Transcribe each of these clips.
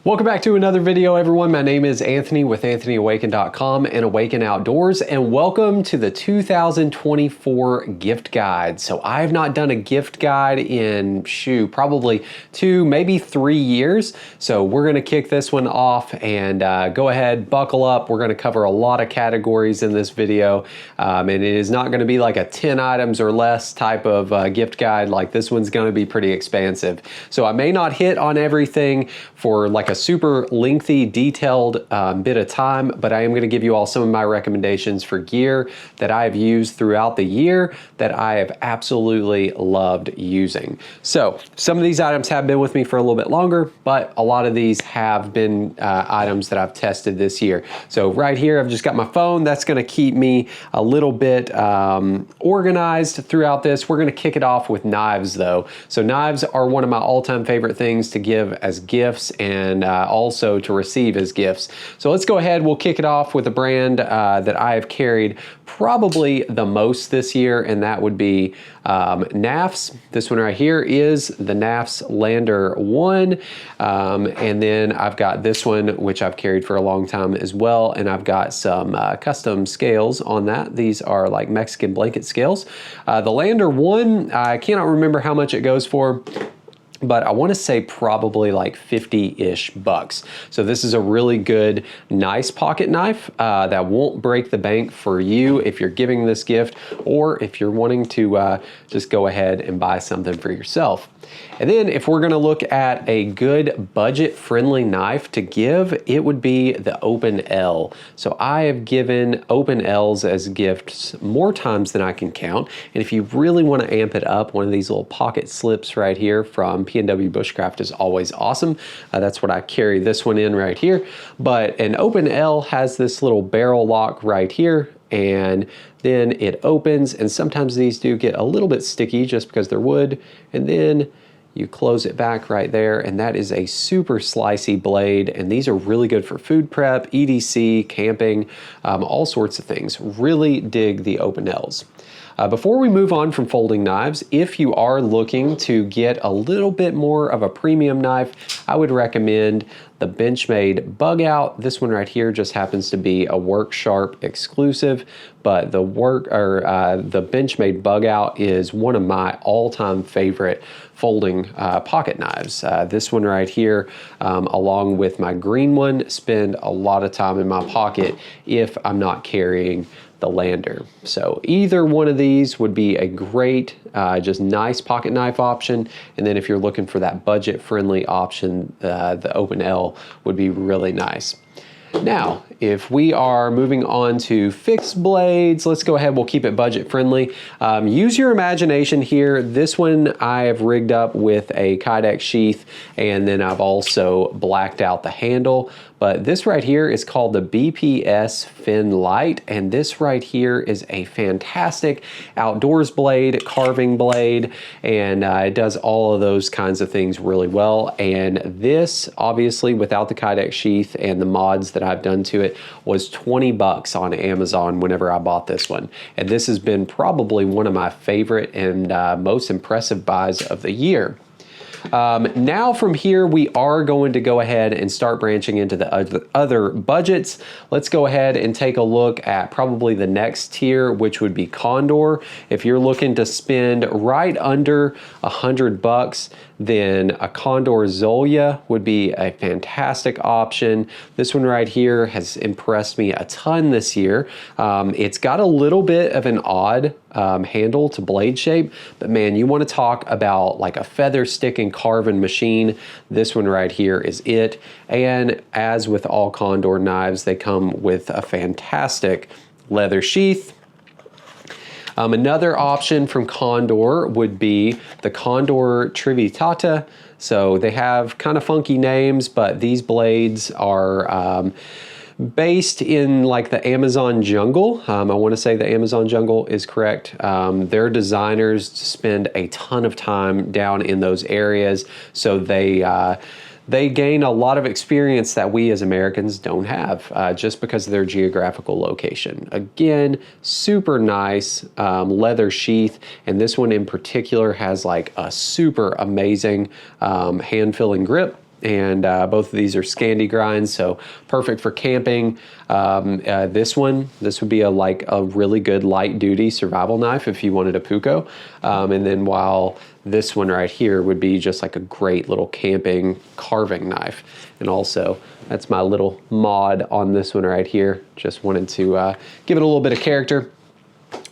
Welcome back to another video, everyone. My name is Anthony with AnthonyAwaken.com and Awaken Outdoors, and welcome to the 2024 gift guide. So I have not done a gift guide in, probably 2, maybe 3 years. So we're gonna kick this one off and go ahead, buckle up. We're gonna cover a lot of categories in this video. And it is not gonna be like a 10 items or less type of gift guide. Like this one's gonna be pretty expansive. So I may not hit on everything for like a super lengthy, detailed bit of time, but I am going to give you all some of my recommendations for gear that I have used throughout the year that I have absolutely loved using. So some of these items have been with me for a little bit longer, but a lot of these have been items that I've tested this year. So right here, I've just got my phone. That's going to keep me a little bit organized throughout this. We're going to kick it off with knives though. So knives are one of my all-time favorite things to give as gifts and also to receive as gifts. So let's go ahead, we'll kick it off with a brand that I have carried probably the most this year, and that would be NAFS. This one right here is the NAFS Lander 1, and then I've got this one which I've carried for a long time as well, and I've got some custom scales on that. These are like Mexican blanket scales. The Lander 1, I cannot remember how much it goes for, but I want to say probably like 50-ish bucks. So this is a really good, nice pocket knife that won't break the bank for you if you're giving this gift or if you're wanting to just go ahead and buy something for yourself. And then if we're going to look at a good budget-friendly knife to give, it would be the Open L. So I have given Open Ls as gifts more times than I can count. And if you really want to amp it up, one of these little pocket slips right here from P&W Bushcraft is always awesome. That's what I carry this one in right here. But an Open L has this little barrel lock right here, and then it opens, and sometimes these do get a little bit sticky just because they're wood, and then you close it back right there, and that is a super slicey blade, and these are really good for food prep, EDC, camping, all sorts of things. Really dig the Open Ls. Before we move on from folding knives, if you are looking to get a little bit more of a premium knife, I would recommend the Benchmade Bug Out. This one right here just happens to be a Work Sharp exclusive, but the Benchmade Bug Out is one of my all-time favorite folding pocket knives. This one right here, along with my green one, spend a lot of time in my pocket if I'm not carrying the Lander. So either one of these would be a great, just nice pocket knife option. And then if you're looking for that budget-friendly option, the Open L would be really nice. Now, if we are moving on to fixed blades, let's go ahead, we'll keep it budget friendly. Use your imagination here. This one I have rigged up with a Kydex sheath, and then I've also blacked out the handle. But this right here is called the BPS Fin Light, and this right here is a fantastic outdoors blade, carving blade, and it does all of those kinds of things really well. And this, obviously, without the Kydex sheath and the mods that I've done to it, was 20 bucks on Amazon whenever I bought this one. And this has been probably one of my favorite and most impressive buys of the year. Now from here, we are going to go ahead and start branching into the other budgets. Let's go ahead and take a look at probably the next tier, which would be Condor. If you're looking to spend right under 100 bucks, then a Condor Zolia would be a fantastic option. This one right here has impressed me a ton this year. It's got a little bit of an odd handle to blade shape, but man, you want to talk about like a feather stick and carving machine. This one right here is it. And as with all Condor knives, they come with a fantastic leather sheath. Another option from Condor would be the Condor Trivitata. So they have kind of funky names, but these blades are based in like the Amazon jungle. I want to say the Amazon jungle is correct. Their designers spend a ton of time down in those areas, so they gain a lot of experience that we as Americans don't have just because of their geographical location. Again, super nice leather sheath, and this one in particular has like a super amazing hand-filling grip. and both of these are Scandi grinds, so perfect for camping. This would be like a really good light duty survival knife if you wanted a puukko. And then while this one right here would be just like a great little camping carving knife. And also, that's my little mod on this one right here. Just wanted to give it a little bit of character.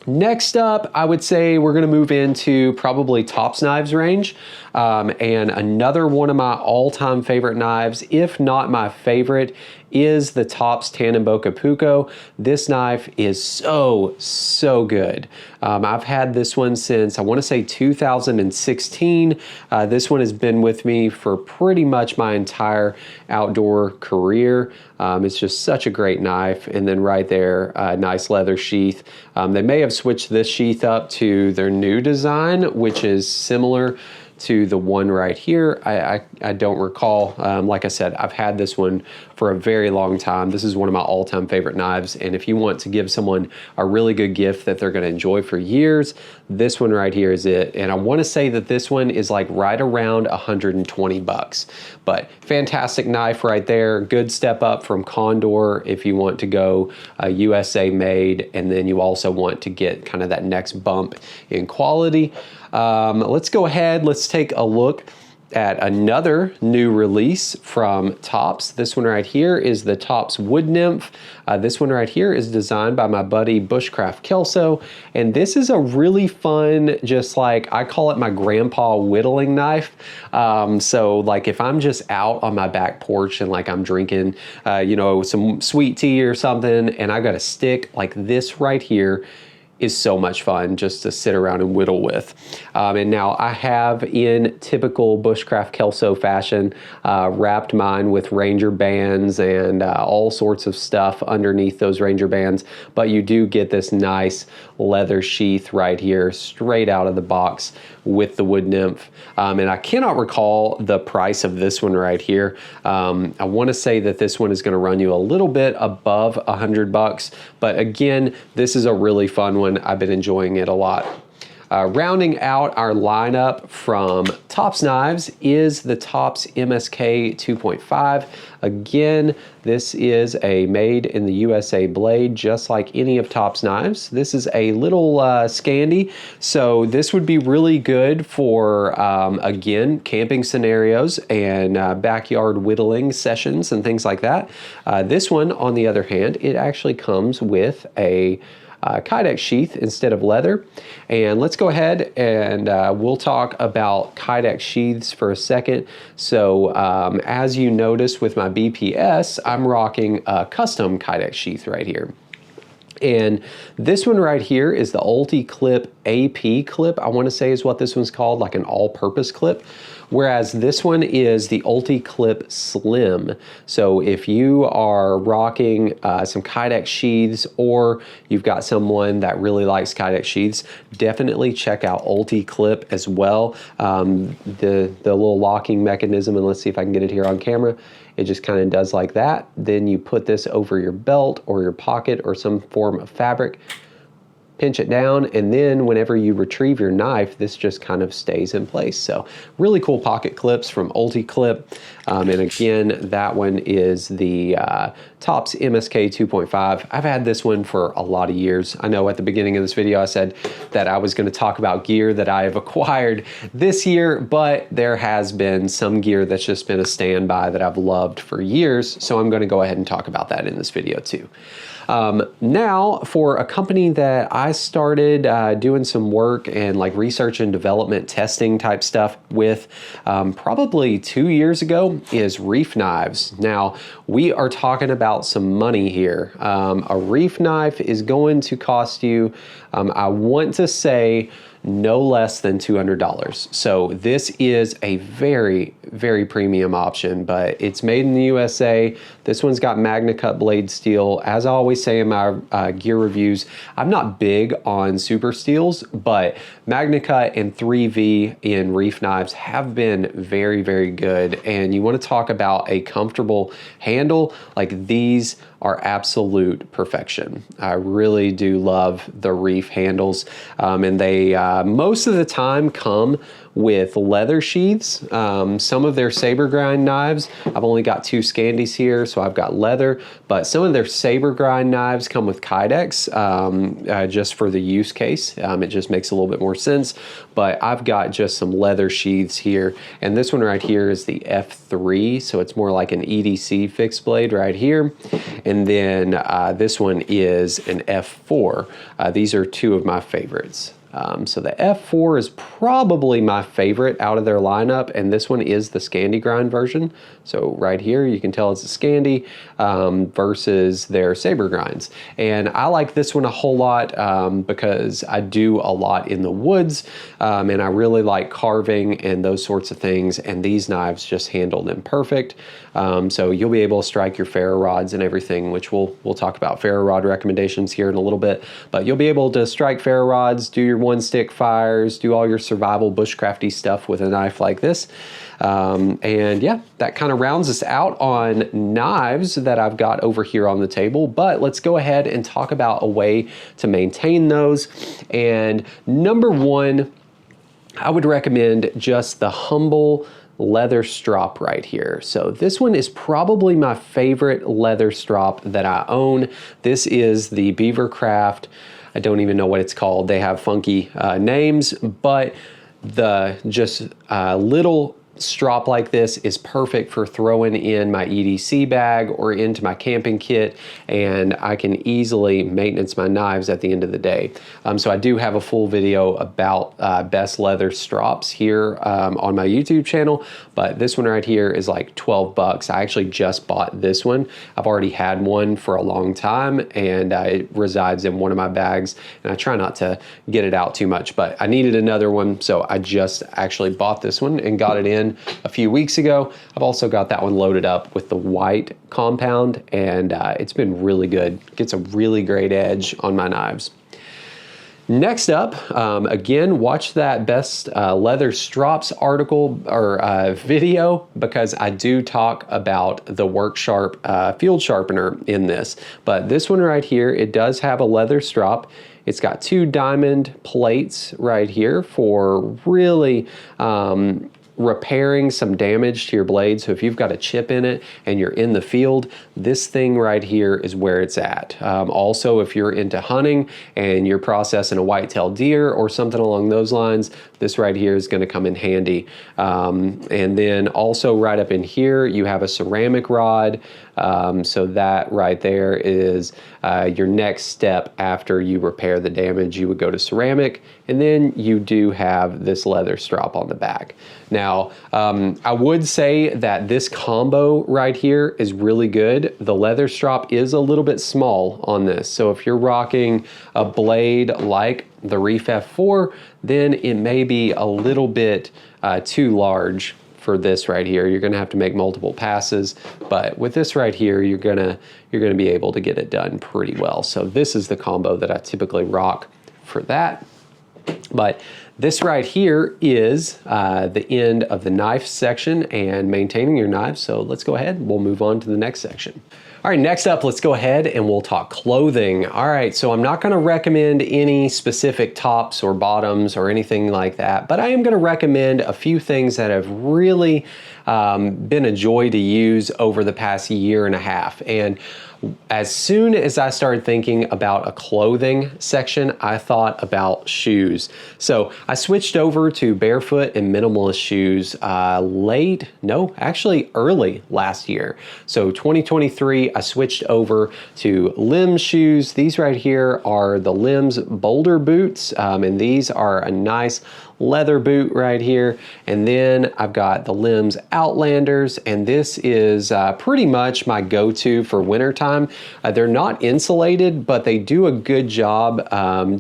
Next up, I would say we're gonna move into probably Tops knives range. And another one of my all-time favorite knives, if not my favorite, is the Tops Tannenboka Puukko. This knife is so good. I've had this one since, I wanna say 2016. This one has been with me for pretty much my entire outdoor career. It's just such a great knife. And then right there, nice leather sheath. They may have switched this sheath up to their new design, which is similar to the one right here. I don't recall. Like I said, I've had this one for a very long time. This is one of my all-time favorite knives, and if you want to give someone a really good gift that they're going to enjoy for years, this one right here is it. And I want to say that this one is like right around 120 bucks. But fantastic knife right there. Good step up from Condor if you want to go USA made, and then you also want to get kind of that next bump in quality. Let's go ahead, let's take a look at another new release from Tops. This one right here is the Tops Wood Nymph. This one right here is designed by my buddy Bushcraft Kelso, and this is a really fun, just like, I call it my grandpa whittling knife. So like if I'm just out on my back porch and like I'm drinking, you know, some sweet tea or something, and I got a stick like this right here, is so much fun just to sit around and whittle with. And now I have, in typical Bushcraft Kelso fashion, wrapped mine with Ranger bands and all sorts of stuff underneath those Ranger bands, but you do get this nice leather sheath right here straight out of the box with the Wood Nymph. And I cannot recall the price of this one right here. I want to say that this one is going to run you a little bit above 100 bucks, but again, this is a really fun one. I've been enjoying it a lot. Rounding out our lineup from Tops knives is the Tops MSK 2.5. Again, this is a made in the USA blade, just like any of Tops knives. This is a little Scandi, so this would be really good for, again, camping scenarios and backyard whittling sessions and things like that. This one, on the other hand, it actually comes with a Kydex sheath instead of leather. And let's go ahead and we'll talk about Kydex sheaths for a second. So as you notice with my BPS, I'm rocking a custom Kydex sheath right here. And this one right here is the Ulti Clip AP clip, I want to say is what this one's called, like an all-purpose clip. Whereas this one is the Ulti Clip Slim. So if you are rocking some Kydex sheaths, or you've got someone that really likes Kydex sheaths, definitely check out Ulti Clip as well. The little locking mechanism, and let's see if I can get it here on camera. It just kind of does like that. Then you put this over your belt or your pocket or some form of fabric, pinch it down, and then whenever you retrieve your knife, this just kind of stays in place. So really cool pocket clips from Ulti Clip. And again, that one is the Tops MSK 2.5. I've had this one for a lot of years. I know at the beginning of this video I said that I was going to talk about gear that I have acquired this year, but there has been some gear that's just been a standby that I've loved for years, so I'm going to go ahead and talk about that in this video too. Now, for a company that I started doing some work and like research and development testing type stuff with probably 2 years ago, is Reef Knives. Now, we are talking about some money here. A Reef knife is going to cost you, I want to say, no less than $200. So this is a very, very premium option, but it's made in the USA. This one's got Magna Cut blade steel. As I always say in my gear reviews, I'm not big on super steels, but Magna Cut and 3V in Reef knives have been very, very good. And you want to talk about a comfortable handle, like these are absolute perfection. I really do love the Reef handles, and they most of the time come with leather sheaths. Some of their saber grind knives, I've only got 2 Scandis here, so I've got leather, but some of their saber grind knives come with Kydex, just for the use case. It just makes a little bit more sense, but I've got just some leather sheaths here, and this one right here is the F3, so it's more like an EDC fixed blade right here, and then this one is an F4. These are 2 of my favorites. So the F4 is probably my favorite out of their lineup, and this one is the Scandi grind version. So right here you can tell it's a Scandi versus their saber grinds. And I like this one a whole lot because I do a lot in the woods, and I really like carving and those sorts of things, and these knives just handle them perfect. So you'll be able to strike your ferro rods and everything, which we'll talk about ferro rod recommendations here in a little bit, but you'll be able to strike ferro rods, do your 1-stick fires, do all your survival bushcrafty stuff with a knife like this. And yeah, that kind of rounds us out on knives that I've got over here on the table, but let's go ahead and talk about a way to maintain those. And number 1, I would recommend just the humble leather strop right here. So this one is probably my favorite leather strop that I own. This is the Beavercraft. I don't even know what it's called. They have funky names, but the just little strop like this is perfect for throwing in my EDC bag or into my camping kit, and I can easily maintenance my knives at the end of the day. So I do have a full video about best leather strops here on my YouTube channel, but this one right here is like 12 bucks. I actually just bought this one. I've already had one for a long time, and it resides in one of my bags, and I try not to get it out too much, but I needed another one, so I just actually bought this one and got it in a few weeks ago. I've also got that one loaded up with the white compound, and it's been really good. Gets a really great edge on my knives. Next up, again, watch that best leather strops article or video, because I do talk about the Work Sharp field sharpener in this. But this one right here, it does have a leather strop. It's got 2 diamond plates right here for really repairing some damage to your blade. So if you've got a chip in it and you're in the field, this thing right here is where it's at. Also, if you're into hunting and you're processing a white-tailed deer or something along those lines, this right here is going to come in handy. And then also right up in here, you have a ceramic rod. So that right there is your next step after you repair the damage. You would go to ceramic, and then you do have this leather strop on the back. Now, I would say that this combo right here is really good. The leather strop is a little bit small on this. So if you're rocking a blade like the Reef F4, then it may be a little bit too large for this right here. You're gonna have to make multiple passes, but with this right here, you're gonna be able to get it done pretty well. So this is the combo that I typically rock for that. But this right here is the end of the knife section and maintaining your knives. So let's go ahead, we'll move on to the next section. All right, next up, let's go ahead and we'll talk clothing. All right, so I'm not gonna recommend any specific tops or bottoms or anything like that, but I am gonna recommend a few things that have really been a joy to use over the past year and a half. And as soon as I started thinking about a clothing section, I thought about shoes. So I switched over to barefoot and minimalist shoes early last year. So 2023, I switched over to Limbs shoes. These right here are the Limbs Boulder boots, and these are a nice leather boot right here. And then I've got the Limbs Outlanders, and this is pretty much my go-to for wintertime. They're not insulated, but they do a good job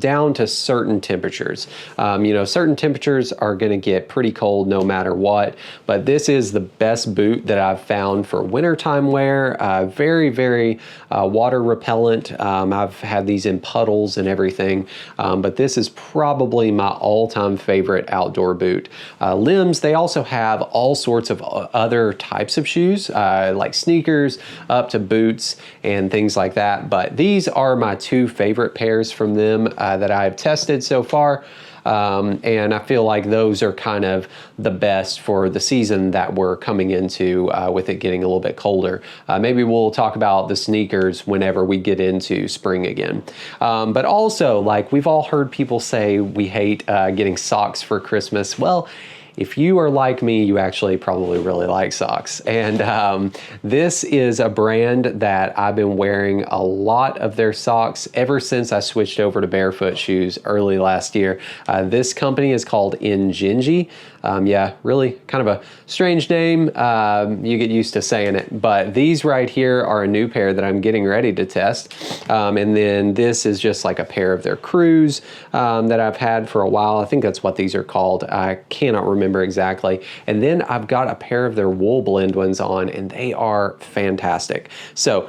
down to certain temperatures. Certain temperatures are gonna get pretty cold no matter what, but this is the best boot that I've found for wintertime wear. Very, very water repellent. I've had these in puddles and everything, but this is probably my all-time favorite outdoor boot. Limbs, they also have all sorts of other types of shoes, like sneakers up to boots and things like that, but these are my 2 favorite pairs from them that I've tested so far. And I feel like those are kind of the best for the season that we're coming into with it getting a little bit colder. Maybe we'll talk about the sneakers whenever we get into spring again. But also, like, we've all heard people say we hate getting socks for Christmas. Well, if you are like me, you actually probably really like socks. And this is a brand that I've been wearing a lot of their socks ever since I switched over to barefoot shoes early last year. This company is called Injinji. Yeah, really kind of a strange name. You get used to saying it. But these right here are a new pair that I'm getting ready to test. And then this is just like a pair of their Crews that I've had for a while. I think that's what these are called. I cannot remember exactly. And then I've got a pair of their wool blend ones on, and they are fantastic. So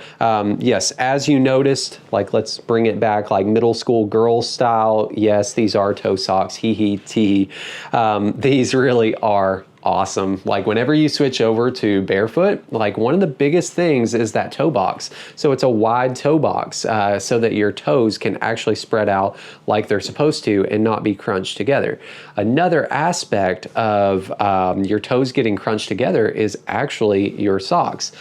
yes, as you noticed, like, let's bring it back like middle school girls style. Yes, these are toe socks. Hee hee tee. These really are awesome. Like, whenever you switch over to barefoot, like, one of the biggest things is that toe box. So it's a wide toe box so that your toes can actually spread out like they're supposed to and not be crunched together. Another aspect of your toes getting crunched together is actually your socks.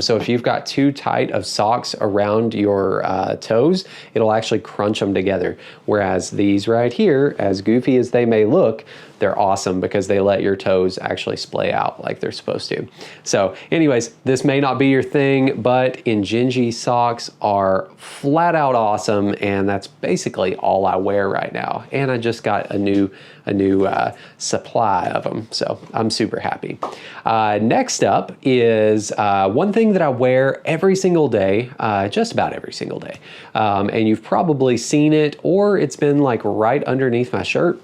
So if you've got too tight of socks around your toes, it'll actually crunch them together. Whereas these right here, as goofy as they may look, they're awesome because they let your toes actually splay out like they're supposed to. So anyways, this may not be your thing, but Injinji socks are flat out awesome, and that's basically all I wear right now. And I just got a new supply of them, so I'm super happy. Next up is one thing that I wear every single day, just about every single day. And you've probably seen it, or it's been like right underneath my shirt.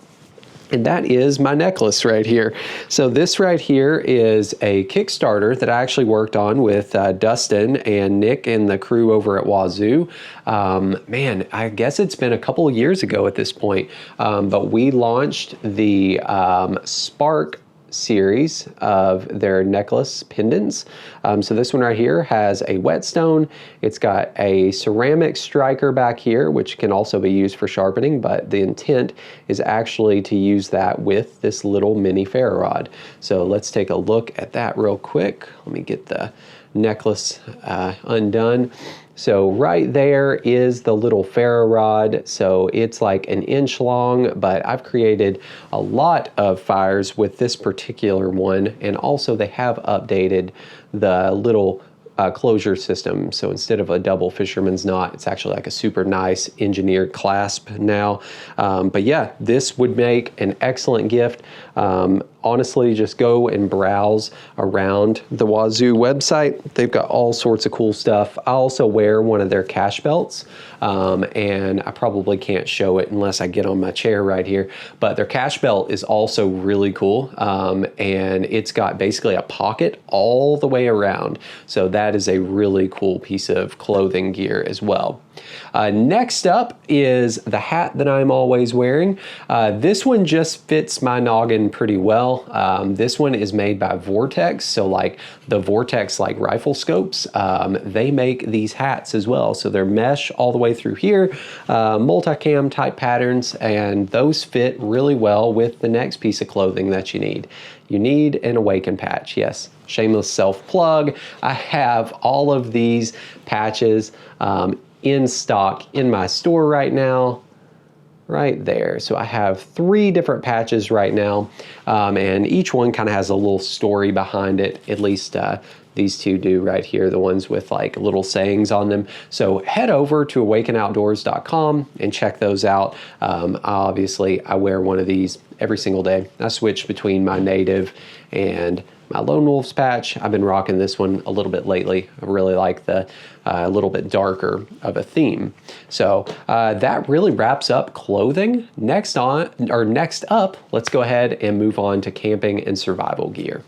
And that is my necklace right here. So this right here is a Kickstarter that I actually worked on with Dustin and Nick and the crew over at Wazoo. Man, I guess it's been a couple of years ago at this point, but we launched the Spark series of their necklace pendants. So this one right here has a whetstone. It's got a ceramic striker back here, which can also be used for sharpening, but the intent is actually to use that with this little mini ferro rod. So let's take a look at that real quick. Let me get the necklace undone. So right there is the little ferro rod. So it's like an inch long, but I've created a lot of fires with this particular one. And also they have updated the little closure system. So instead of a double fisherman's knot, it's actually like a super nice engineered clasp now. But yeah, this would make an excellent gift. Honestly, just go and browse around the Wazoo website. They've got all sorts of cool stuff. I also wear one of their cash belts, and I probably can't show it unless I get on my chair right here, but their cash belt is also really cool, and it's got basically a pocket all the way around. So that is a really cool piece of clothing gear as well. Next up is the hat that I'm always wearing. This one just fits my noggin pretty well. This one is made by Vortex, so like the Vortex like rifle scopes, they make these hats as well. So they're mesh all the way through here, multicam type patterns, and those fit really well with the next piece of clothing that you need. You need an Awaken patch, yes. Shameless self-plug. I have all of these patches in stock in my store right now, right there. So I have 3 different patches right now, and each one kind of has a little story behind it. At least these 2 do right here, the ones with like little sayings on them. So head over to awakenoutdoors.com and check those out. Obviously, I wear one of these every single day. I switch between my native and my Lone Wolves patch. I've been rocking this one a little bit lately. I really like the a little bit darker of a theme. So that really wraps up clothing. Next up, let's go ahead and move on to camping and survival gear.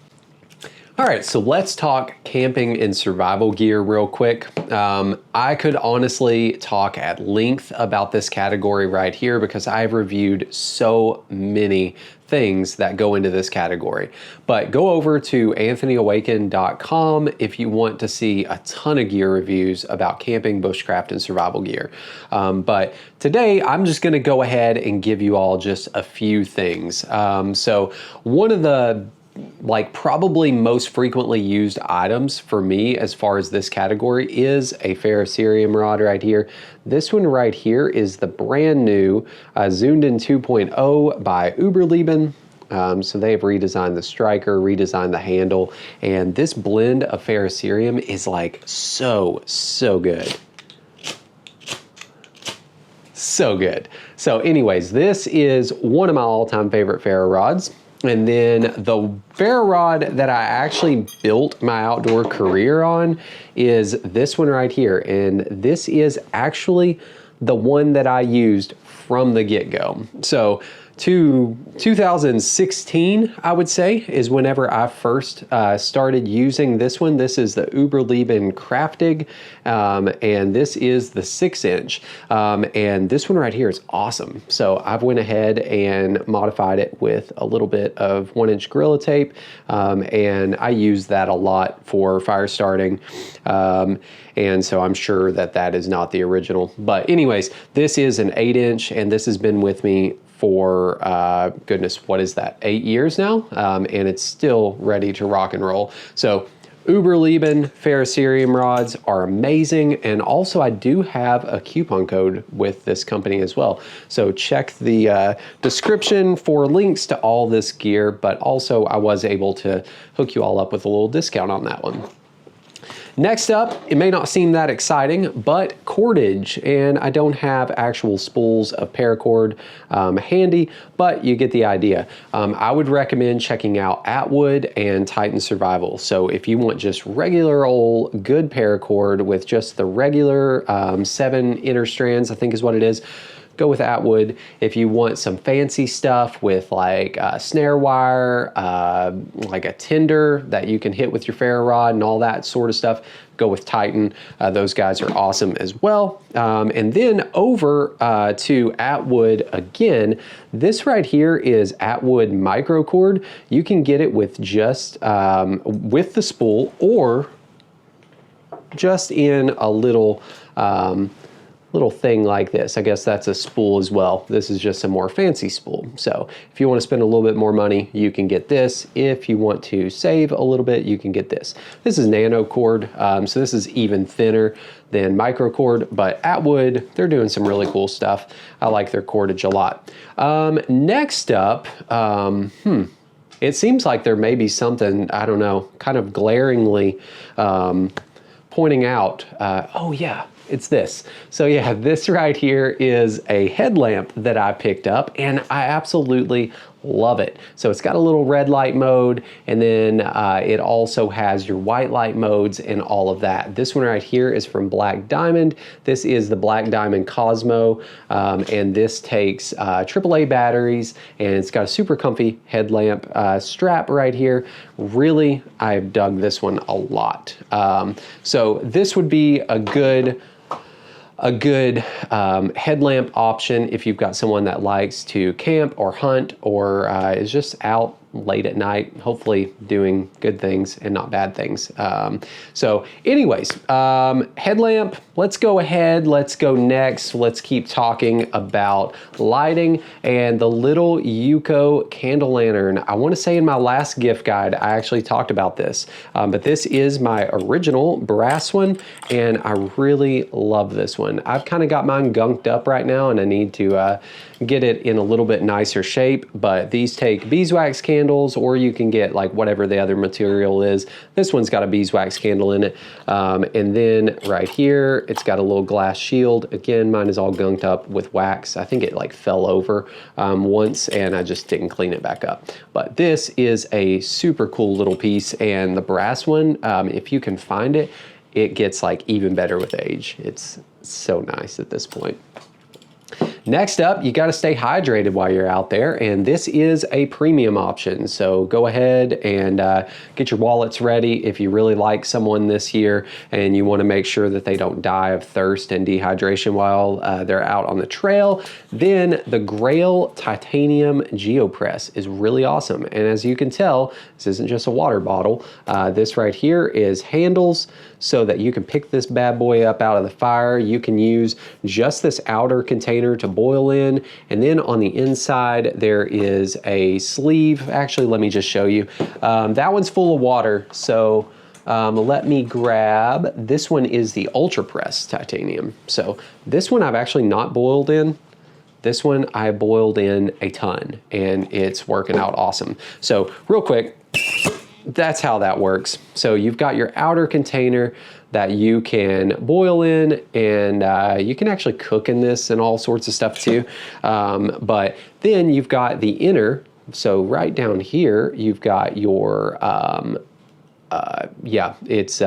All right, so let's talk camping and survival gear real quick. I could honestly talk at length about this category right here because I've reviewed so many things that go into this category. But go over to anthonyawaken.com if you want to see a ton of gear reviews about camping, bushcraft, and survival gear. But today I'm just gonna go ahead and give you all just a few things. So one of the probably most frequently used items for me as far as this category is a ferrocerium rod right here. This one right here is the brand new Zoomed In 2.0 by Uberleben. So they have redesigned the striker, redesigned the handle, and this blend of ferrocerium is like so good. So good. So anyways, this is one of my all-time favorite ferro rods. And then the ferro rod that I actually built my outdoor career on is this one right here. And this is actually the one that I used from the get-go. So 2016, I would say, is whenever I first started using this one. This is the Uberleben Craftig, and this is the 6-inch. And this one right here is awesome. So I've went ahead and modified it with a little bit of 1-inch Gorilla Tape, and I use that a lot for fire starting. And so I'm sure that that is not the original. But anyways, this is an 8-inch, and this has been with me for, goodness, what is that, 8 years now? And it's still ready to rock and roll. So Uberleben ferrocerium rods are amazing. And also I do have a coupon code with this company as well. So check the description for links to all this gear, but also I was able to hook you all up with a little discount on that one. Next up, it may not seem that exciting, but cordage, and I don't have actual spools of paracord handy, but you get the idea. I would recommend checking out Atwood and Titan Survival. So if you want just regular old good paracord with just the regular 7 inner strands, I think is what it is, go with Atwood. If you want some fancy stuff with like snare wire, like a tinder that you can hit with your ferro rod and all that sort of stuff, go with Titan. Those guys are awesome as well. And then over to Atwood again, this right here is Atwood microcord. You can get it with just with the spool or just in a little thing like this. I guess that's a spool as well. This is just a more fancy spool. So if you want to spend a little bit more money, you can get this. If you want to save a little bit, you can get this. This is nano cord, so this is even thinner than micro cord, but Atwood, they're doing some really cool stuff. I like their cordage a lot. Next up, it seems like there may be something, I don't know, kind of glaringly pointing out, oh yeah, it's this. So yeah, this right here is a headlamp that I picked up and I absolutely love it. So it's got a little red light mode, and then it also has your white light modes and all of that. This one right here is from Black Diamond. This is the Black Diamond Cosmo, and this takes AAA batteries, and it's got a super comfy headlamp strap right here. Really, I've dug this one a lot. So this would be a good headlamp option if you've got someone that likes to camp or hunt or is just out late at night, hopefully doing good things and not bad things. So anyways, headlamp, let's go ahead, let's go next. Let's keep talking about lighting and the little Yuko candle lantern. I want to say in my last gift guide, I actually talked about this, but this is my original brass one, and I really love this one. I've kind of got mine gunked up right now, and I need to get it in a little bit nicer shape, but these take beeswax candles, or you can get like whatever the other material is. This one's got a beeswax candle in it. And then right here, it's got a little glass shield. Again, mine is all gunked up with wax. I think it like fell over once and I just didn't clean it back up. But this is a super cool little piece, and the brass one, if you can find it, it gets like even better with age. It's so nice at this point. Next up, you got to stay hydrated while you're out there, and this is a premium option. So go ahead and get your wallets ready if you really like someone this year and you want to make sure that they don't die of thirst and dehydration while they're out on the trail. Then the Grail Titanium Geopress is really awesome. And as you can tell, this isn't just a water bottle. This right here is handles so that you can pick this bad boy up out of the fire. You can use just this outer container to boil in, and then on the inside there is a sleeve. Actually, let me just show you. That one's full of water, so let me grab, this one is the Ultra Press Titanium. So this one I've actually not boiled in. This one I boiled in a ton, and it's working out awesome. So real quick, that's how that works. So you've got your outer container that you can boil in, and you can actually cook in this and all sorts of stuff too. But then you've got the inner. So right down here, you've got your, it's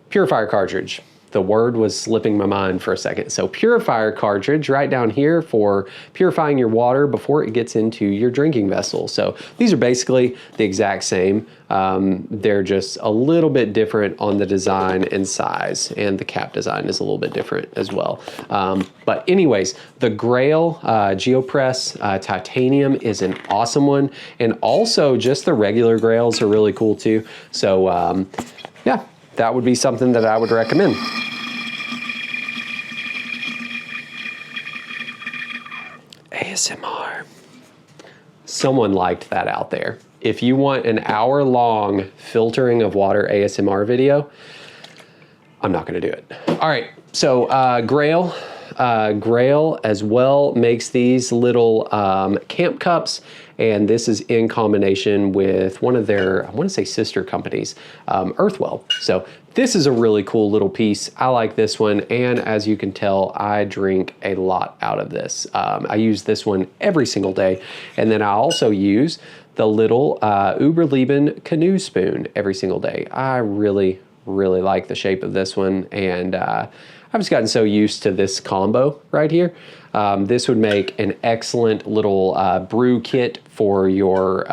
purifier cartridge. The word was slipping my mind for a second. So purifier cartridge right down here for purifying your water before it gets into your drinking vessel. So these are basically the exact same. They're just a little bit different on the design and size, and the cap design is a little bit different as well. But anyways, the Grail Geopress Titanium is an awesome one. And also just the regular Grails are really cool too. So yeah, that would be something that I would recommend. ASMR. Someone liked that out there. If you want an hour-long filtering of water ASMR video, I'm not gonna do it. All right, so Grail as well makes these little camp cups, and this is in combination with one of their, I wanna say sister companies, Earthwell. So this is a really cool little piece. I like this one, and as you can tell, I drink a lot out of this. I use this one every single day, and then I also use the little Uberleben canoe spoon every single day. I really like the shape of this one, and I've just gotten so used to this combo right here. This would make an excellent little brew kit for your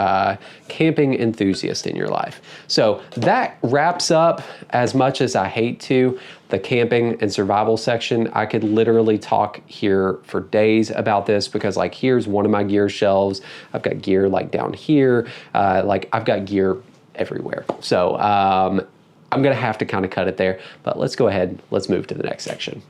camping enthusiast in your life. So that wraps up, as much as I hate to, the camping and survival section. I could literally talk here for days about this, because like here's one of my gear shelves. I've got gear like down here, like I've got gear everywhere. So I'm gonna have to kind of cut it there, but let's go ahead, let's move to the next section.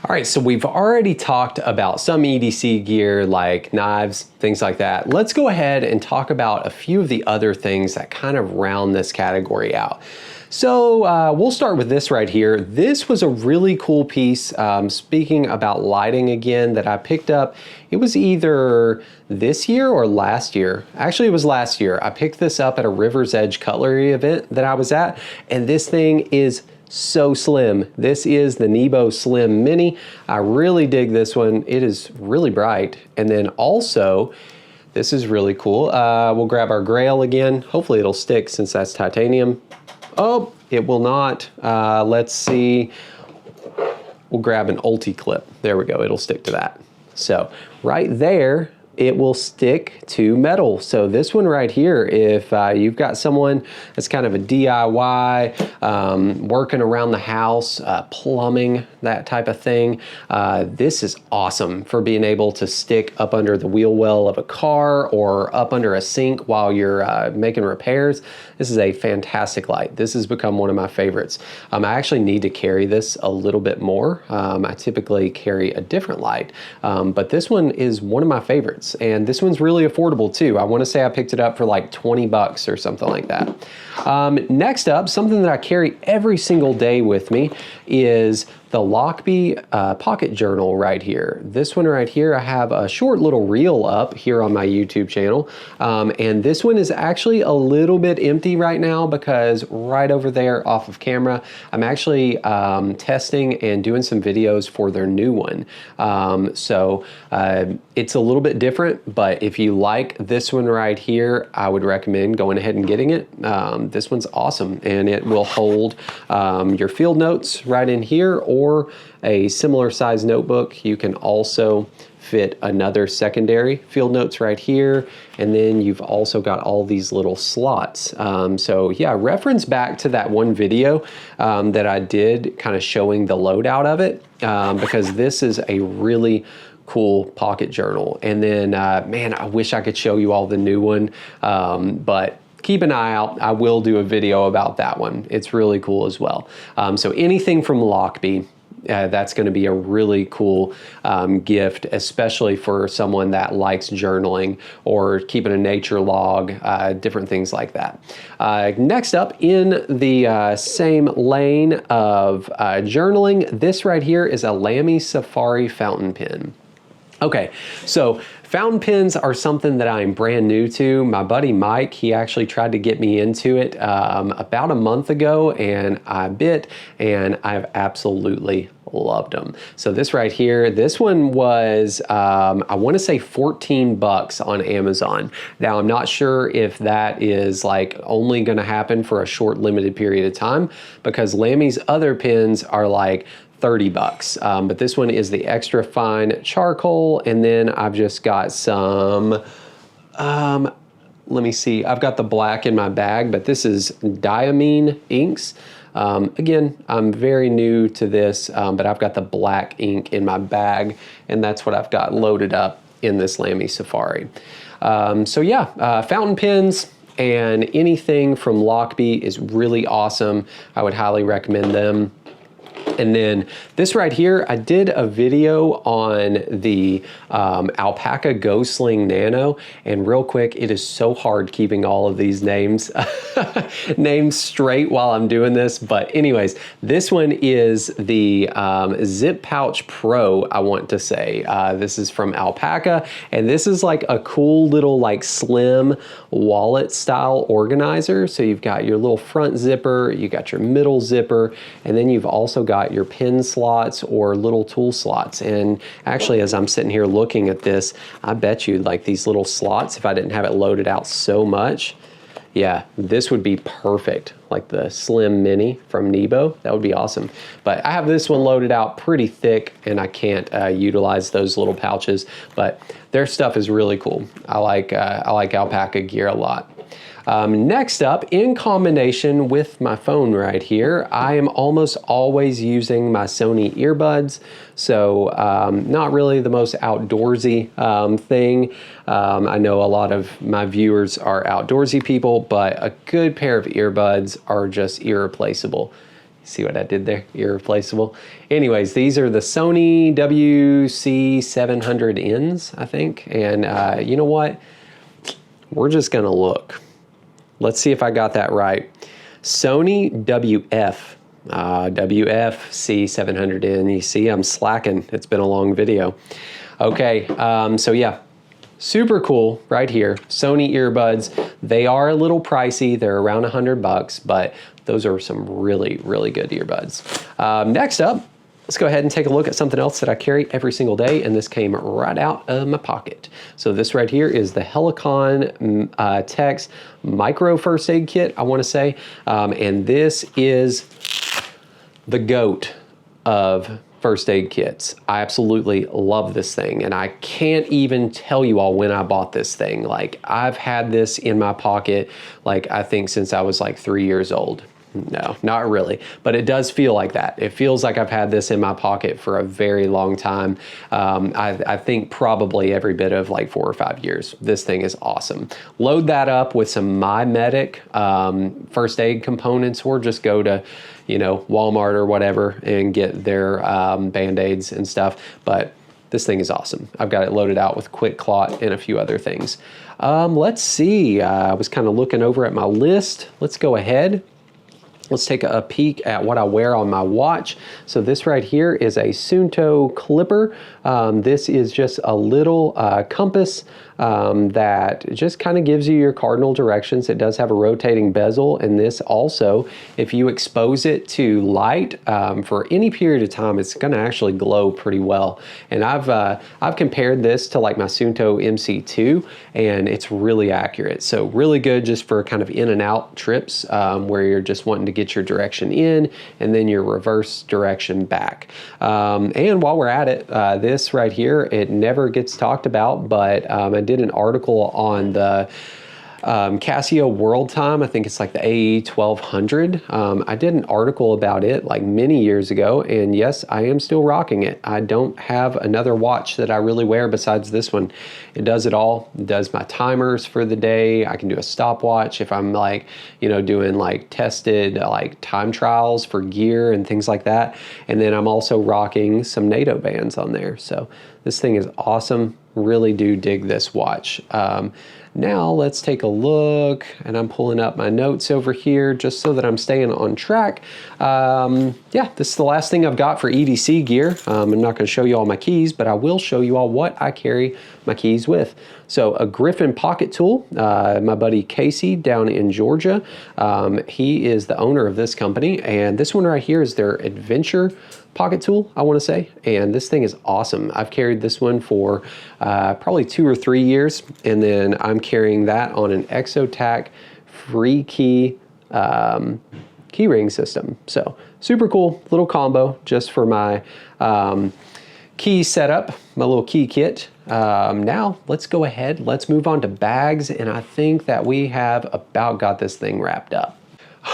All right, so we've already talked about some EDC gear like knives, things like that. Let's go ahead and talk about a few of the other things that kind of round this category out. So we'll start with this right here. This was a really cool piece, speaking about lighting again, that I picked up. It was either this year or last year. Actually, it was last year. I picked this up at a River's Edge cutlery event that I was at, and this thing is so slim. This is the Nebo Slim Mini. I really dig this one. It is really bright. And then also, this is really cool. We'll grab our Grail again. Hopefully it'll stick since that's titanium. Oh, it will not. Let's see. We'll grab an Ulti clip. There we go. It'll stick to that. So right there, it will stick to metal. So this one right here, if you've got someone that's kind of a DIY, working around the house, plumbing, that type of thing, this is awesome for being able to stick up under the wheel well of a car or up under a sink while you're making repairs. This is a fantastic light. This has become one of my favorites. I actually need to carry this a little bit more. I typically carry a different light, but this one is one of my favorites. And this one's really affordable too. I want to say I picked it up for like 20 bucks or something like that. Next up, something that I carry every single day with me is the Lockbee pocket journal right here. This one right here, I have a short little reel up here on my YouTube channel. And this one is actually a little bit empty right now because right over there off of camera, I'm actually testing and doing some videos for their new one. So it's a little bit different, but if you like this one right here, I would recommend going ahead and getting it. This one's awesome, and it will hold your field notes right in here, or or a similar size notebook, you can also fit another secondary field notes right here, and then you've also got all these little slots. So yeah, reference back to that one video that I did kind of showing the loadout of it, because this is a really cool pocket journal. And then man, I wish I could show you all the new one, but keep an eye out. I will do a video about that one. It's really cool as well. So anything from Lockbee, that's going to be a really cool gift, especially for someone that likes journaling or keeping a nature log, different things like that. Next up in the same lane of journaling, this right here is a Lamy Safari fountain pen. Okay, so fountain pens are something that I'm brand new to. My buddy Mike, he actually tried to get me into it about a month ago, and I bit, and I've absolutely loved them. So this right here, this one was, I want to say 14 bucks on Amazon. Now, I'm not sure if that is like only going to happen for a short limited period of time, because Lamy's other pens are like 30 bucks. But this one is the extra fine charcoal. And then I've just got some, let me see, I've got the black in my bag, but this is diamine inks. Again, I'm very new to this, but I've got the black ink in my bag, and that's what I've got loaded up in this Lamy Safari. So yeah, fountain pens and anything from Lockbee is really awesome. I would highly recommend them. And then this right here, I did a video on the Alpaca Go Sling Nano, and real quick, it is so hard keeping all of these names names straight while I'm doing this. But anyways, this one is the Zip Pouch Pro, I want to say. This is from Alpaca, and this is like a cool little like slim wallet style organizer. So you've got your little front zipper, you got your middle zipper, and then you've also got your pen slots or little tool slots. And actually, as I'm sitting here looking at this, I bet you like these little slots, if I didn't have it loaded out so much, yeah, this would be perfect. Like the Slim Mini from Nebo, that would be awesome. But I have this one loaded out pretty thick, and I can't utilize those little pouches, but their stuff is really cool. I like Alpaca gear a lot. Next up, in combination with my phone right here, I am almost always using my Sony earbuds. So not really the most outdoorsy thing. I know a lot of my viewers are outdoorsy people, but a good pair of earbuds are just irreplaceable. See what I did there? Irreplaceable. Anyways, these are the Sony WC700Ns, I think. And you know what? We're just going to look. Let's see if I got that right. Sony WF-C700N. You see, I'm slacking. It's been a long video. Okay, so yeah, super cool right here. Sony earbuds. They are a little pricey. They're around 100 bucks, but those are some really, really good earbuds. Next up, let's go ahead and take a look at something else that I carry every single day, and this came right out of my pocket. So this right here is the Helicon Tex Micro First Aid Kit, I want to say, and this is the GOAT of first aid kits. I absolutely love this thing, and I can't even tell you all when I bought this thing. Like, I've had this in my pocket, like, I think since I was like 3 years old. No, not really, but it does feel like that. It feels like I've had this in my pocket for a very long time. I think probably every bit of like 4 or 5 years. This thing is awesome. Load that up with some MyMedic first aid components, or just go to, you know, Walmart or whatever and get their Band-Aids and stuff. But this thing is awesome. I've got it loaded out with Quick Clot and a few other things. Let's see. I was kind of looking over at my list. Let's go ahead. Let's take a peek at what I wear on my watch. So this right here is a Suunto clipper. This is just a little compass that just kind of gives you your cardinal directions. It does have a rotating bezel, and this also, if you expose it to light for any period of time, it's going to actually glow pretty well. And I've compared this to like my Suunto MC2, and it's really accurate. So really good just for kind of in and out trips where you're just wanting to to get your direction in and then your reverse direction back. And while we're at it, this right here, it never gets talked about, but I did an article on the Casio World Time. I think it's like the AE 1200. I did an article about it like many years ago, and yes, I am still rocking it. I don't have another watch that I really wear besides this one. It does it all. It does my timers for the day. I can do a stopwatch if I'm like, you know, doing like tested like time trials for gear and things like that. And then I'm also rocking some NATO bands on there. So this thing is awesome. Really do dig this watch. Now let's take a look, and I'm pulling up my notes over here just so that I'm staying on track. Yeah, this is the last thing I've got for EDC gear. I'm not going to show you all my keys, but I will show you all what I carry my keys with. So a Griffin pocket tool, my buddy Casey down in Georgia, he is the owner of this company, and this one right here is their Adventure pocket tool, I want to say, and this thing is awesome. I've carried this one for probably 2 or 3 years, and then I'm carrying that on an Exotac free key keyring system. So super cool little combo just for my key setup, my little key kit. Now let's go ahead, let's move on to bags, and I think that we have about got this thing wrapped up.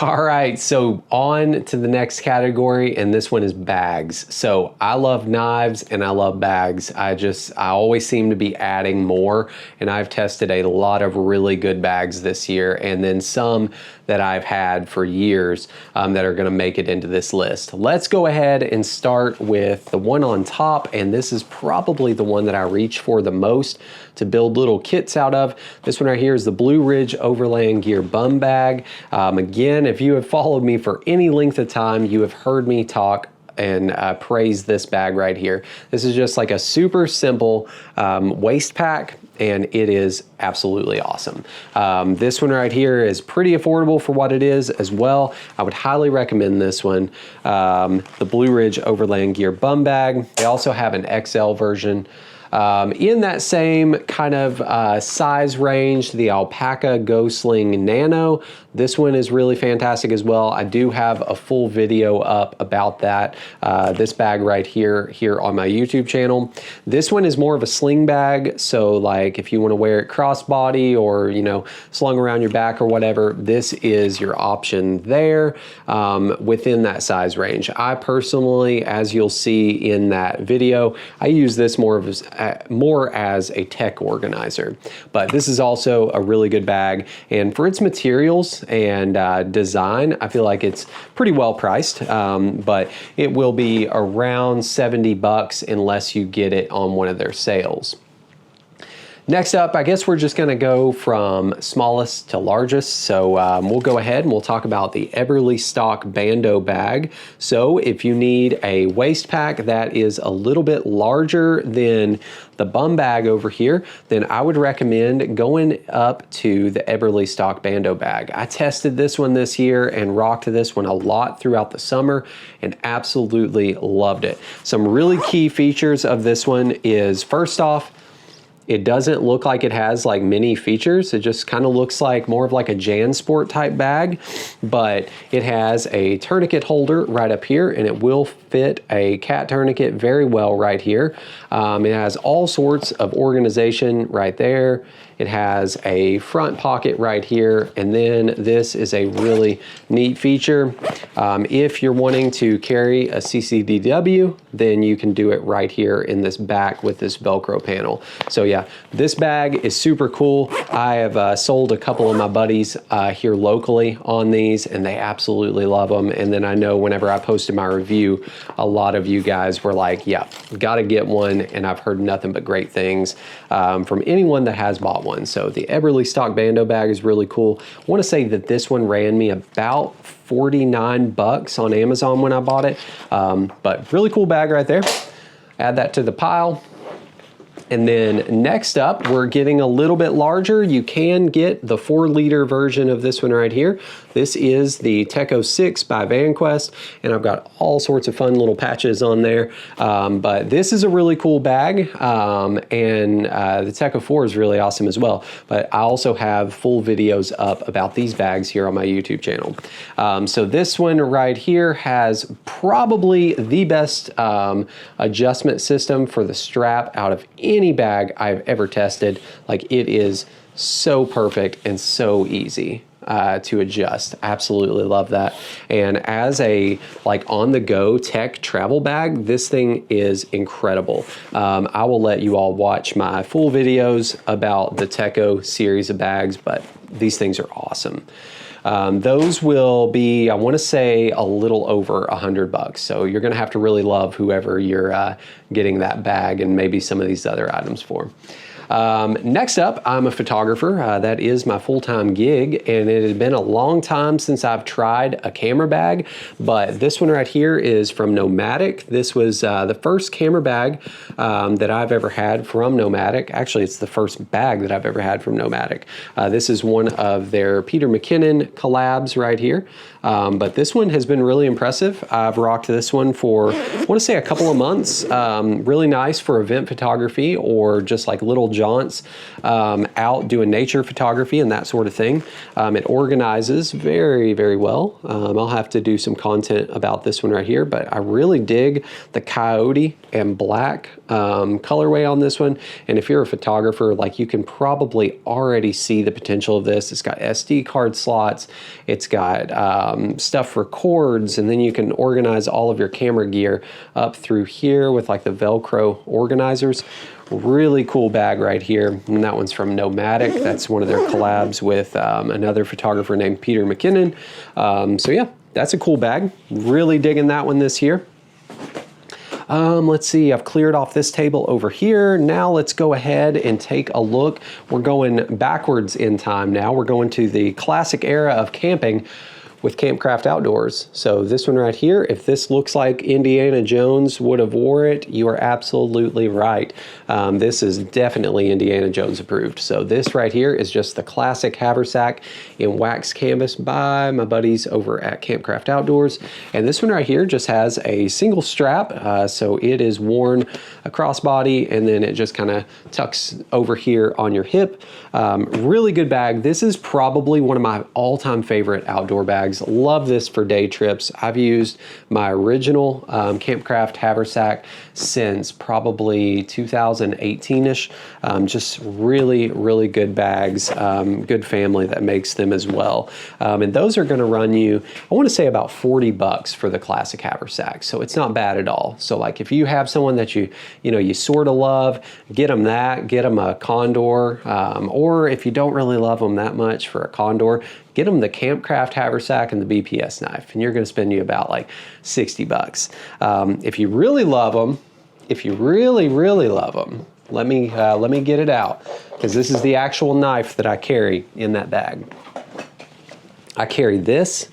All right, so on to the next category, and this one is bags. So I love knives and I love bags. I always seem to be adding more, and I've tested a lot of really good bags this year, and then some that I've had for years that are gonna make it into this list. Let's go ahead and start with the one on top, and this is probably the one that I reach for the most to build little kits out of. This one right here is the Blue Ridge Overland Gear Bum Bag. Again, if you have followed me for any length of time, you have heard me talk and praise this bag right here. This is just like a super simple waist pack, and it is absolutely awesome. This one right here is pretty affordable for what it is as well. I would highly recommend this one, the Blue Ridge Overland Gear Bum Bag. They also have an XL version. In that same kind of size range, the Alpaca Go Sling Nano. This one is really fantastic as well. I do have a full video up about that, this bag right here on my YouTube channel. This one is more of a sling bag, so like if you want to wear it crossbody or, you know, slung around your back or whatever, this is your option there within that size range. I personally, as you'll see in that video, I use this more as a tech organizer, but this is also a really good bag, and for its materials and design, I feel like it's pretty well priced, but it will be around 70 bucks unless you get it on one of their sales. Next up, I guess we're just gonna go from smallest to largest. So we'll go ahead and we'll talk about the Eberly Stock Bando bag. So if you need a waist pack that is a little bit larger than the bum bag over here, then I would recommend going up to the Eberly Stock Bando bag. I tested this one this year and rocked this one a lot throughout the summer and absolutely loved it. Some really key features of this one is, first off, it doesn't look like it has like many features. It just kind of looks like more of like a JanSport type bag, but it has a tourniquet holder right up here, and it will fit a cat tourniquet very well right here. It has all sorts of organization right there. It has a front pocket right here, and then this is a really neat feature. If you're wanting to carry a CCDW, then you can do it right here in this back with this Velcro panel. So yeah, this bag is super cool. I have sold a couple of my buddies here locally on these, and they absolutely love them. And then I know whenever I posted my review, a lot of you guys were like, yeah, gotta get one, and I've heard nothing but great things from anyone that has bought one. So the Eberly Stock Bando bag is really cool. I want to say that this one ran me about 49 bucks on Amazon when I bought it, but really cool bag right there. Add that to the pile. And then next up, we're getting a little bit larger. You can get the 4-liter version of this one right here. This is the Techo 6 by VanQuest, and I've got all sorts of fun little patches on there. But this is a really cool bag, and the Techo 4 is really awesome as well. But I also have full videos up about these bags here on my YouTube channel. So this one right here has probably the best adjustment system for the strap out of any bag I've ever tested. Like, it is so perfect and so easy to adjust. Absolutely love that. And as a like on-the-go tech travel bag, this thing is incredible. I will let you all watch my full videos about the Techo series of bags, but these things are awesome. Those will be, I want to say, a little over $100. So you're going to have to really love whoever you're getting that bag and maybe some of these other items for. Next up, I'm a photographer. That is my full-time gig, and it has been a long time since I've tried a camera bag, but this one right here is from Nomadic. This was the first camera bag that I've ever had from Nomadic. Actually, it's the first bag that I've ever had from Nomadic. This is one of their Peter McKinnon collabs right here. But this one has been really impressive. I've rocked this one for, I want to say, a couple of months. Really nice for event photography or just like little jaunts out doing nature photography and that sort of thing. It organizes very, very well. I'll have to do some content about this one right here, but I really dig the coyote and black colorway on this one. And if you're a photographer, like, you can probably already see the potential of this. It's got SD card slots. It's got stuff for cords, and then you can organize all of your camera gear up through here with like the Velcro organizers. Really cool bag right here, and that one's from Nomadic. That's one of their collabs with another photographer named Peter McKinnon. So yeah, that's a cool bag. Really digging that one this year. Let's see, I've cleared off this table over here. Now let's go ahead and take a look. We're going backwards in time now. We're going to the classic era of camping with Campcraft Outdoors. So this one right here, if this looks like Indiana Jones would have wore it, you are absolutely right. This is definitely Indiana Jones approved. So this right here is just the classic haversack in wax canvas by my buddies over at Campcraft Outdoors. And this one right here just has a single strap. So it is worn across body, and then it just kind of tucks over here on your hip. Really good bag. This is probably one of my all-time favorite outdoor bags. Love this for day trips. I've used my original Campcraft haversack since probably 2018-ish. Just really, really good bags. Good family that makes them as well. And those are going to run you, I want to say, about $40 for the classic haversack. So it's not bad at all. So like, if you have someone that you sort of love, get them that. Get them a Condor, or if you don't really love them that much for a Condor, get them the Campcraft haversack and the BPS knife, and you're going to spend you about like $60. If you really love them, if you really, really love them, let me get it out, because this is the actual knife that I carry in that bag. I carry this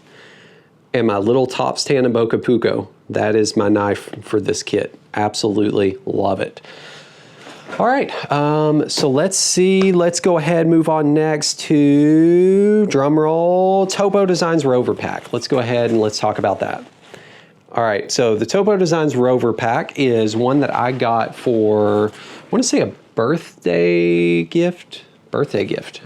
and my little top stand and Boca Puco. That is my knife for this kit. Absolutely love it. All right, so let's see. Let's go ahead and move on next to, drumroll, Topo Designs Rover Pack. Let's go ahead and let's talk about that. All right, so the Topo Designs Rover Pack is one that I got for, I want to say, a birthday gift,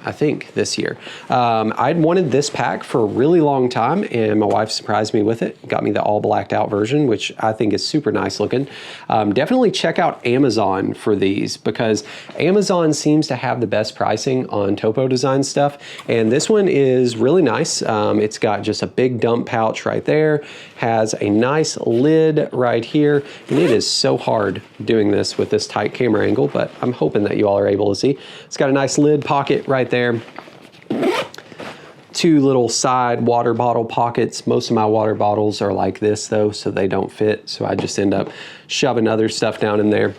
I think, this year. I'd wanted this pack for a really long time, and my wife surprised me with it. Got me the all blacked out version, which I think is super nice looking. Definitely check out Amazon for these, because Amazon seems to have the best pricing on Topo Design stuff, and this one is really nice. It's got just a big dump pouch right there, has a nice lid right here, and it is so hard doing this with this tight camera angle, but I'm hoping that you all are able to see. It's got a nice lid pocket right there. Two little side water bottle pockets. Most of my water bottles are like this though, so they don't fit. So I just end up shoving other stuff down in there.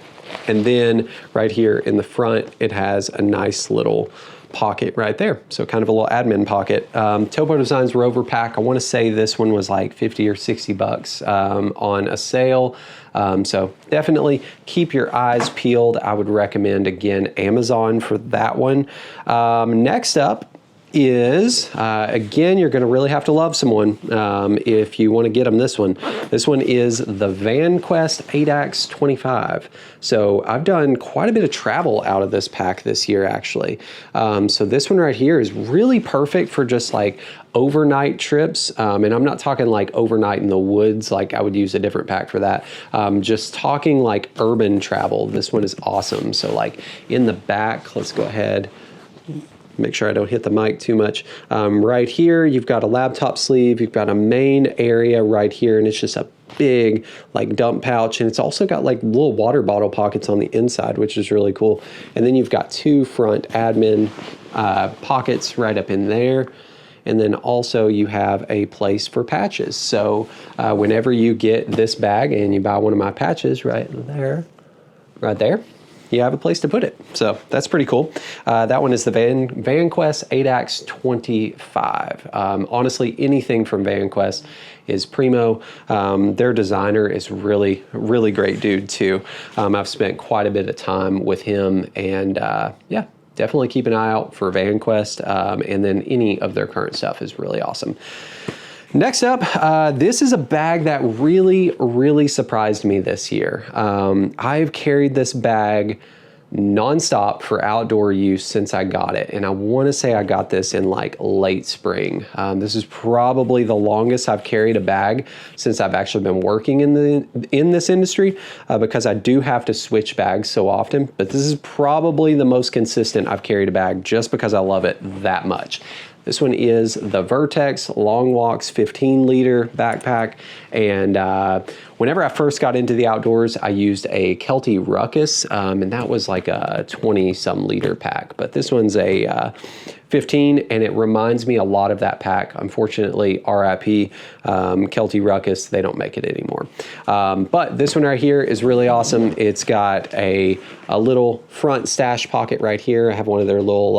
And then right here in the front, it has a nice little pocket right there. So kind of a little admin pocket. Topo Designs Rover Pack, I want to say this one was like 50 or 60 bucks on a sale. So definitely keep your eyes peeled. I would recommend, again, Amazon for that one. Next up is, again, you're going to really have to love someone if you want to get them this one. This one is the VanQuest ADAX 25. So I've done quite a bit of travel out of this pack this year, actually. So this one right here is really perfect for just like overnight trips. And I'm not talking like overnight in the woods, like I would use a different pack for that. Just talking like urban travel. This one is awesome. So like in the back, let's go ahead. Make sure I don't hit the mic too much. Right here, you've got a laptop sleeve, you've got a main area right here, and it's just a big like dump pouch, and it's also got like little water bottle pockets on the inside, which is really cool. And then you've got two front admin pockets right up in there. And then also you have a place for patches. So whenever you get this bag and you buy one of my patches right there, you have a place to put it. So that's pretty cool. That one is the VanQuest ADAX 25. Honestly, anything from VanQuest is primo. Their designer is really, really great dude too. I've spent quite a bit of time with him, and yeah, definitely keep an eye out for VanQuest, and then any of their current stuff is really awesome. Next up, this is a bag that really, really surprised me this year. I've carried this bag nonstop for outdoor use since I got it, and I want to say I got this in like late spring. This is probably the longest I've carried a bag since I've actually been working in this industry, because I do have to switch bags so often, but this is probably the most consistent I've carried a bag just because I love it that much. This one is the Vertex Long Walks 15 liter backpack, and whenever I first got into the outdoors, I used a Kelty Ruckus, and that was like a 20-some liter pack, but this one's a 15, and it reminds me a lot of that pack. Unfortunately, RIP, Kelty Ruckus, they don't make it anymore. But this one right here is really awesome. It's got a little front stash pocket right here. I have one of their little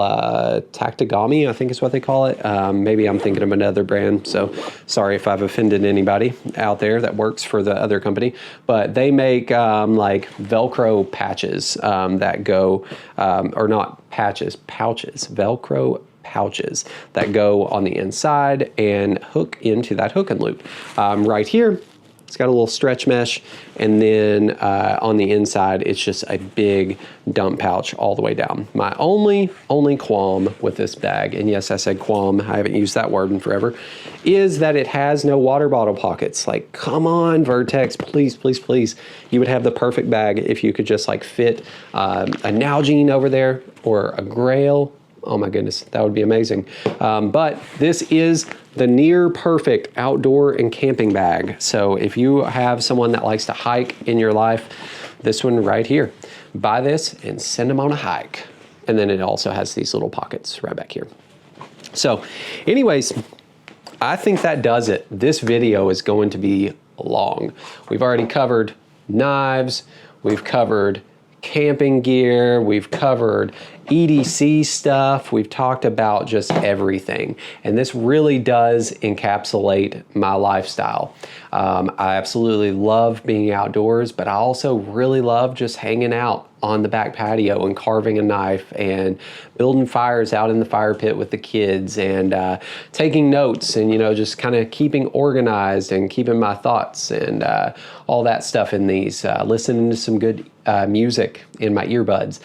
Tactigami, I think is what they call it. Maybe I'm thinking of another brand, so sorry if I've offended anybody out there that works for the other company. But they make like Velcro patches that go, or not patches, pouches, Velcro pouches that go on the inside and hook into that hook and loop. Right here, it's got a little stretch mesh, and then on the inside, it's just a big dump pouch all the way down. My only qualm with this bag, and yes, I said qualm, I haven't used that word in forever, is that it has no water bottle pockets. Like, come on, Vertex, please, please, please. You would have the perfect bag if you could just like fit a Nalgene over there or a Grail. Oh my goodness, that would be amazing. But this is the near perfect outdoor and camping bag. So if you have someone that likes to hike in your life, this one right here, buy this and send them on a hike. And then it also has these little pockets right back here. So anyways, I think that does it. This video is going to be long. We've already covered knives, we've covered camping gear, we've covered EDC stuff, we've talked about just everything. And this really does encapsulate my lifestyle. I absolutely love being outdoors, but I also really love just hanging out on the back patio and carving a knife and building fires out in the fire pit with the kids, and taking notes, and just kind of keeping organized and keeping my thoughts and all that stuff in these, listening to some good music in my earbuds.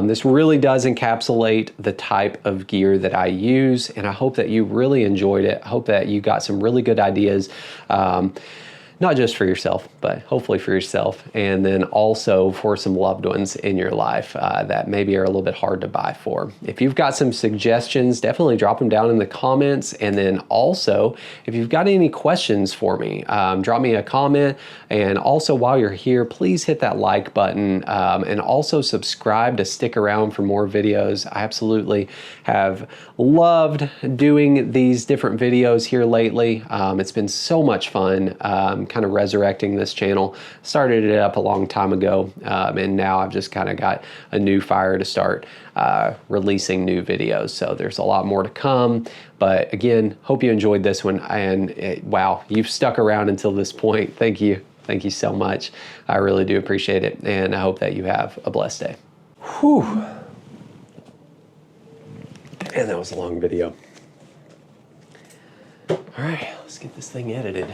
This really does encapsulate the type of gear that I use, and I hope that you really enjoyed it. I hope that you got some really good ideas, not just for yourself, but hopefully for yourself, and then also for some loved ones in your life that maybe are a little bit hard to buy for. If you've got some suggestions, definitely drop them down in the comments, and then also, if you've got any questions for me, drop me a comment, and also while you're here, please hit that like button, and also subscribe to stick around for more videos. I absolutely have loved doing these different videos here lately. It's been so much fun. Kind of resurrecting this channel. Started it up a long time ago, and now I've just kind of got a new fire to start releasing new videos. So there's a lot more to come. But again, hope you enjoyed this one. And wow, you've stuck around until this point. Thank you. Thank you so much. I really do appreciate it. And I hope that you have a blessed day. Whew. And that was a long video. All right, let's get this thing edited.